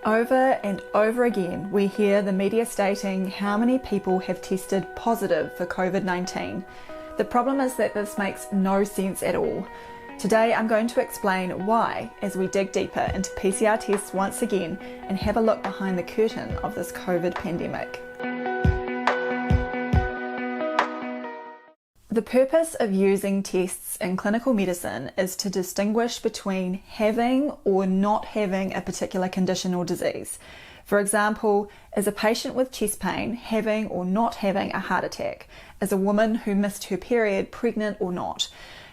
Over and over again, we hear the media stating how many people have tested positive for COVID-19. The problem is that this makes no sense at all. Today, I'm going to explain why as we dig deeper into PCR tests once again and have a look behind the curtain of this COVID pandemic. The purpose of using tests in clinical medicine is to distinguish between having or not having a particular condition or disease. For example, is a patient with chest pain having or not having a heart attack? Is a woman who missed her period pregnant or not?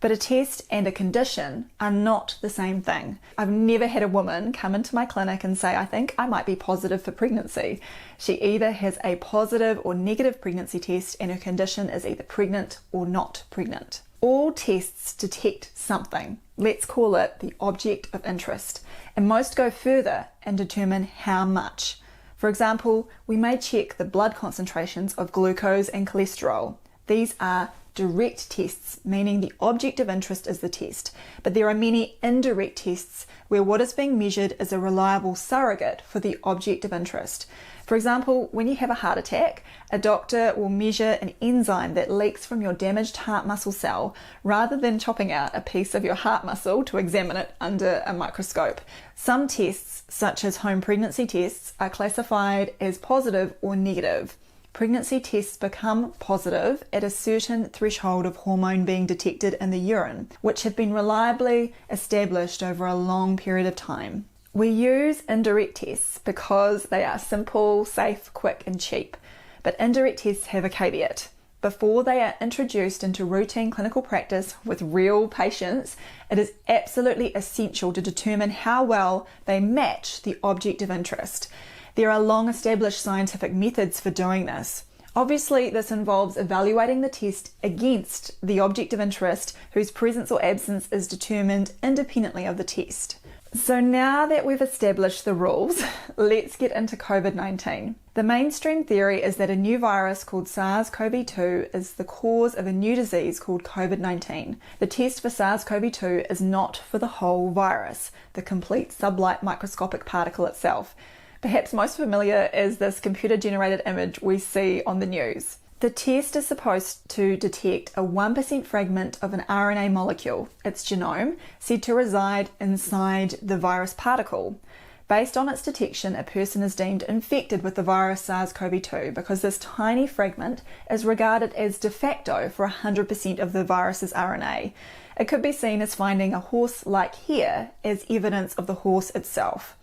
But a test and a condition are not the same thing. I've never had a woman come into my clinic and say, I think I might be positive for pregnancy. She either has a positive or negative pregnancy test and her condition is either pregnant or not pregnant. All tests detect something. Let's call it the object of interest. And most go further and determine how much. For example, we may check the blood concentrations of glucose and cholesterol. These are direct tests, meaning the object of interest is the test. But there are many indirect tests where what is being measured is a reliable surrogate for the object of interest. For example, when you have a heart attack, a doctor will measure an enzyme that leaks from your damaged heart muscle cell rather than chopping out a piece of your heart muscle to examine it under a microscope. Some tests, such as home pregnancy tests, are classified as positive or negative. Pregnancy tests become positive at a certain threshold of hormone being detected in the urine, which have been reliably established over a long period of time. We use indirect tests because they are simple, safe, quick, and cheap. But indirect tests have a caveat. Before they are introduced into routine clinical practice with real patients, it is absolutely essential to determine how well they match the object of interest. There are long-established scientific methods for doing this. Obviously, this involves evaluating the test against the object of interest whose presence or absence is determined independently of the test. So now that we've established the rules, let's get into COVID-19. The mainstream theory is that a new virus called SARS-CoV-2 is the cause of a new disease called COVID-19. The test for SARS-CoV-2 is not for the whole virus, the complete sublight microscopic particle itself. Perhaps most familiar is this computer-generated image we see on the news. The test is supposed to detect a 1% fragment of an RNA molecule, its genome, said to reside inside the virus particle. Based on its detection, a person is deemed infected with the virus SARS-CoV-2 because this tiny fragment is regarded as de facto for 100% of the virus's RNA. It could be seen as finding a horse-like hair as evidence of the horse itself.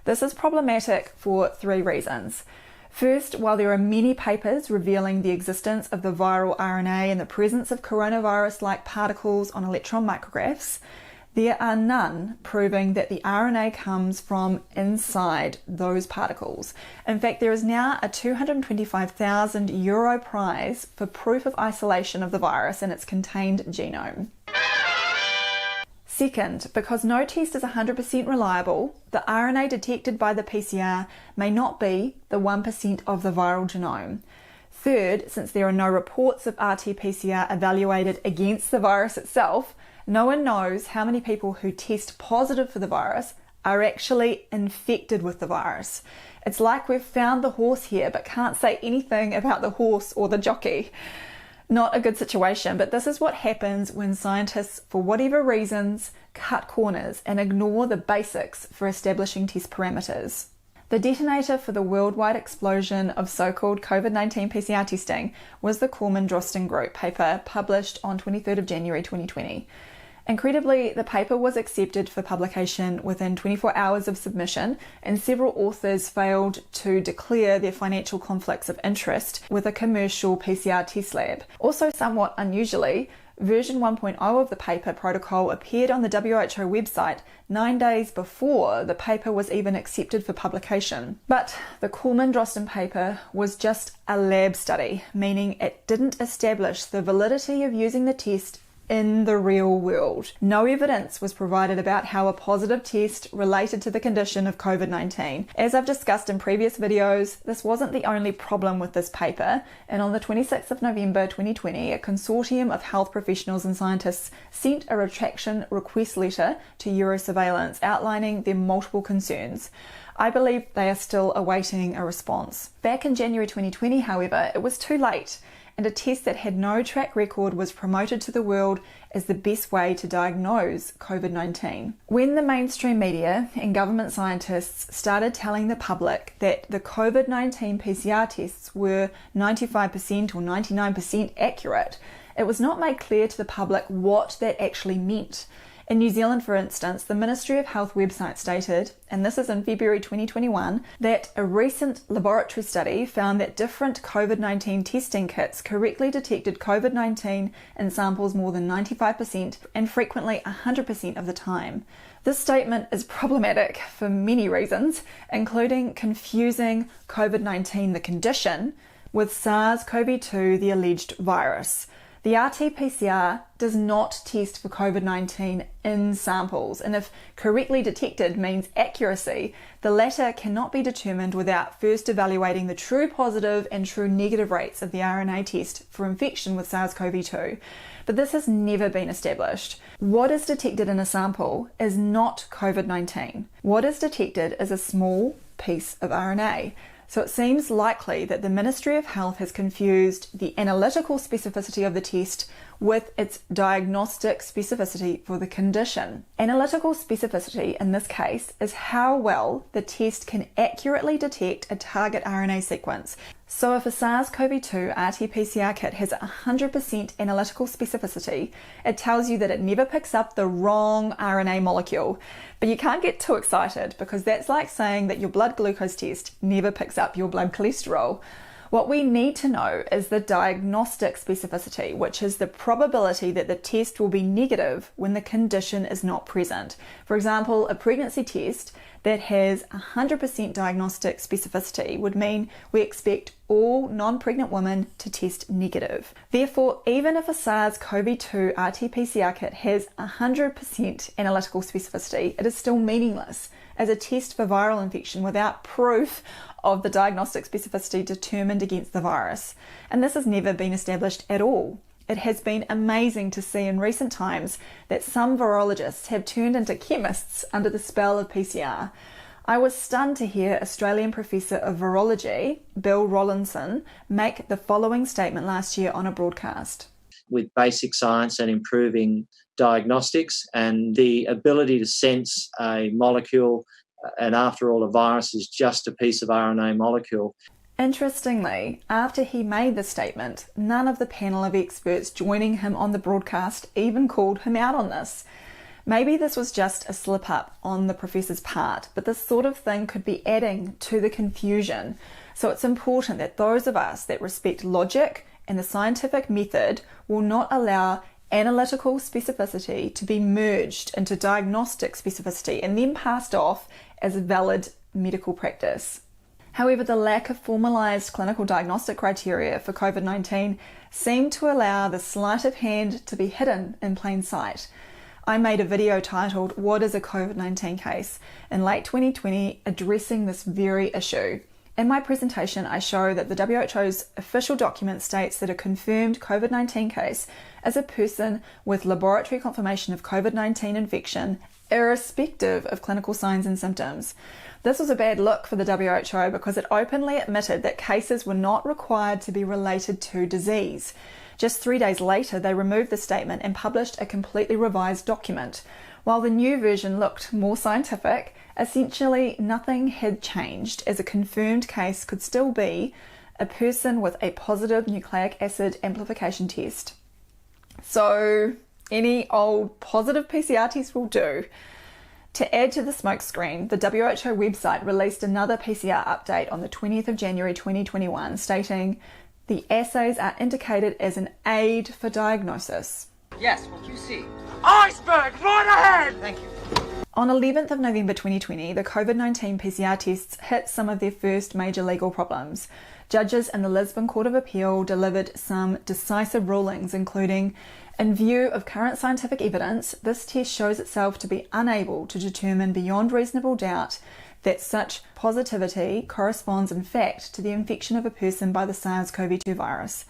This is problematic for three reasons. First, while there are many papers revealing the existence of the viral RNA and the presence of coronavirus-like particles on electron micrographs, there are none proving that the RNA comes from inside those particles. In fact, there is now a €225,000 prize for proof of isolation of the virus in its contained genome. Second, because no test is 100% reliable, the RNA detected by the PCR may not be the 1% of the viral genome. Third, since there are no reports of RT-PCR evaluated against the virus itself, no one knows how many people who test positive for the virus are actually infected with the virus. It's like we've found the horse here but can't say anything about the horse or the jockey. Not a good situation, but this is what happens when scientists, for whatever reasons, cut corners and ignore the basics for establishing test parameters. The detonator for the worldwide explosion of so-called COVID-19 PCR testing was the Corman-Drosten Group paper published on 23rd of January 2020. Incredibly, the paper was accepted for publication within 24 hours of submission, and several authors failed to declare their financial conflicts of interest with a commercial PCR test lab. Also, somewhat unusually, version 1.0 of the paper protocol appeared on the WHO website 9 days before the paper was even accepted for publication. But the Corman-Drosten paper was just a lab study, meaning it didn't establish the validity of using the test in the real world. No evidence was provided about how a positive test related to the condition of COVID-19. As I've discussed in previous videos, this wasn't the only problem with this paper, and on the 26th of November 2020, a consortium of health professionals and scientists sent a retraction request letter to Eurosurveillance outlining their multiple concerns. I believe they are still awaiting a response. Back in January 2020, however, it was too late, and a test that had no track record was promoted to the world as the best way to diagnose COVID-19. When the mainstream media and government scientists started telling the public that the COVID-19 PCR tests were 95% or 99% accurate, it was not made clear to the public what that actually meant. In New Zealand, for instance, the Ministry of Health website stated, and this is in February 2021, that a recent laboratory study found that different COVID-19 testing kits correctly detected COVID-19 in samples more than 95% and frequently 100% of the time. This statement is problematic for many reasons, including confusing COVID-19, the condition, with SARS-CoV-2, the alleged virus. The RT-PCR does not test for COVID-19 in samples, and if correctly detected means accuracy, the latter cannot be determined without first evaluating the true positive and true negative rates of the RNA test for infection with SARS-CoV-2. But this has never been established. What is detected in a sample is not COVID-19. What is detected is a small piece of RNA. So it seems likely that the Ministry of Health has confused the analytical specificity of the test with its diagnostic specificity for the condition. Analytical specificity in this case is how well the test can accurately detect a target RNA sequence. So if a SARS-CoV-2 RT-PCR kit has 100% analytical specificity, it tells you that it never picks up the wrong RNA molecule. But you can't get too excited, because that's like saying that your blood glucose test never picks up your blood cholesterol. What we need to know is the diagnostic specificity, which is the probability that the test will be negative when the condition is not present. For example, a pregnancy test that has 100% diagnostic specificity would mean we expect all non-pregnant women to test negative. Therefore, even if a SARS-CoV-2 RT-PCR kit has 100% analytical specificity, it is still meaningless as a test for viral infection without proof of the diagnostic specificity determined against the virus. And this has never been established at all. It has been amazing to see in recent times that some virologists have turned into chemists under the spell of PCR. I was stunned to hear Australian Professor of Virology, Bill Rollinson, make the following statement last year on a broadcast. With basic science and improving diagnostics and the ability to sense a molecule, and after all, a virus is just a piece of RNA molecule. Interestingly, after he made this statement, none of the panel of experts joining him on the broadcast even called him out on this. Maybe this was just a slip-up on the professor's part, but this sort of thing could be adding to the confusion. So it's important that those of us that respect logic and the scientific method will not allow analytical specificity to be merged into diagnostic specificity and then passed off as a valid medical practice. However, the lack of formalised clinical diagnostic criteria for COVID-19 seemed to allow the sleight of hand to be hidden in plain sight. I made a video titled, "What is a COVID-19 case?" in late 2020 addressing this very issue. In my presentation, I show that the WHO's official document states that a confirmed COVID-19 case is a person with laboratory confirmation of COVID-19 infection, irrespective of clinical signs and symptoms. This was a bad look for the WHO because it openly admitted that cases were not required to be related to disease. Just 3 days later, they removed the statement and published a completely revised document. While the new version looked more scientific, essentially nothing had changed, as a confirmed case could still be a person with a positive nucleic acid amplification test. So any old positive PCR test will do. To add to the smokescreen, the WHO website released another PCR update on the 20th of January 2021, stating the assays are indicated as an aid for diagnosis. Yes, what you see. Iceberg, right ahead! Thank you. On 11th of November 2020, the COVID-19 PCR tests hit some of their first major legal problems. Judges in the Lisbon Court of Appeal delivered some decisive rulings, including, in view of current scientific evidence, this test shows itself to be unable to determine beyond reasonable doubt that such positivity corresponds in fact to the infection of a person by the SARS-CoV-2 virus.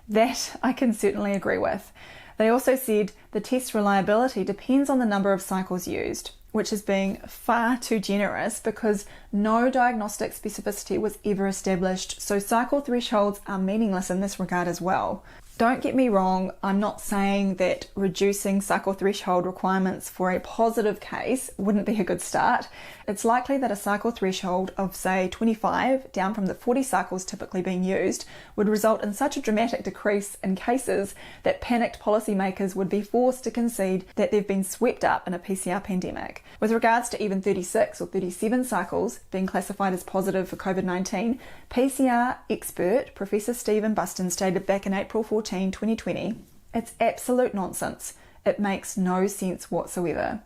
That I can certainly agree with. They also said the test reliability depends on the number of cycles used. which is being far too generous because no diagnostic specificity was ever established, so cycle thresholds are meaningless in this regard as well. Don't get me wrong, I'm not saying that reducing cycle threshold requirements for a positive case wouldn't be a good start. It's likely that a cycle threshold of, say, 25, down from the 40 cycles typically being used, would result in such a dramatic decrease in cases that panicked policymakers would be forced to concede that they've been swept up in a PCR pandemic. With regards to even 36 or 37 cycles being classified as positive for COVID-19, PCR expert Professor Stephen Buston stated back in April 2020, it's absolute nonsense. It makes no sense whatsoever.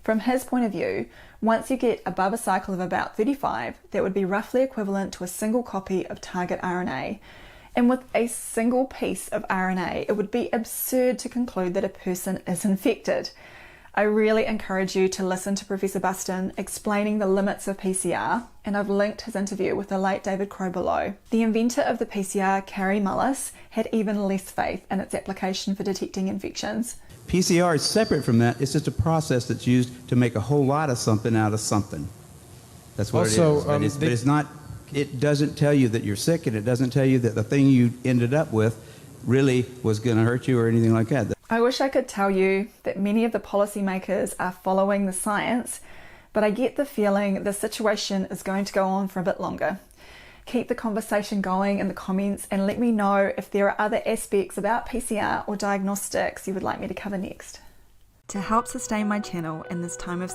From his point of view, once you get above a cycle of about 35, that would be roughly equivalent to a single copy of target RNA. And with a single piece of RNA, it would be absurd to conclude that a person is infected. I really encourage you to listen to Professor Buston explaining the limits of PCR, and I've linked his interview with the late David Crowe below. The inventor of the PCR, Carrie Mullis, had even less faith in its application for detecting infections. PCR is separate from that. It's just a process that's used to make a whole lot of something out of something. That's what Also, it is. But it's not, it doesn't tell you that you're sick, and it doesn't tell you that the thing you ended up with really was going to hurt you or anything like that. I wish I could tell you that many of the policymakers are following the science, but I get the feeling the situation is going to go on for a bit longer. Keep the conversation going in the comments and let me know if there are other aspects about PCR or diagnostics you would like me to cover next. To help sustain my channel in this time of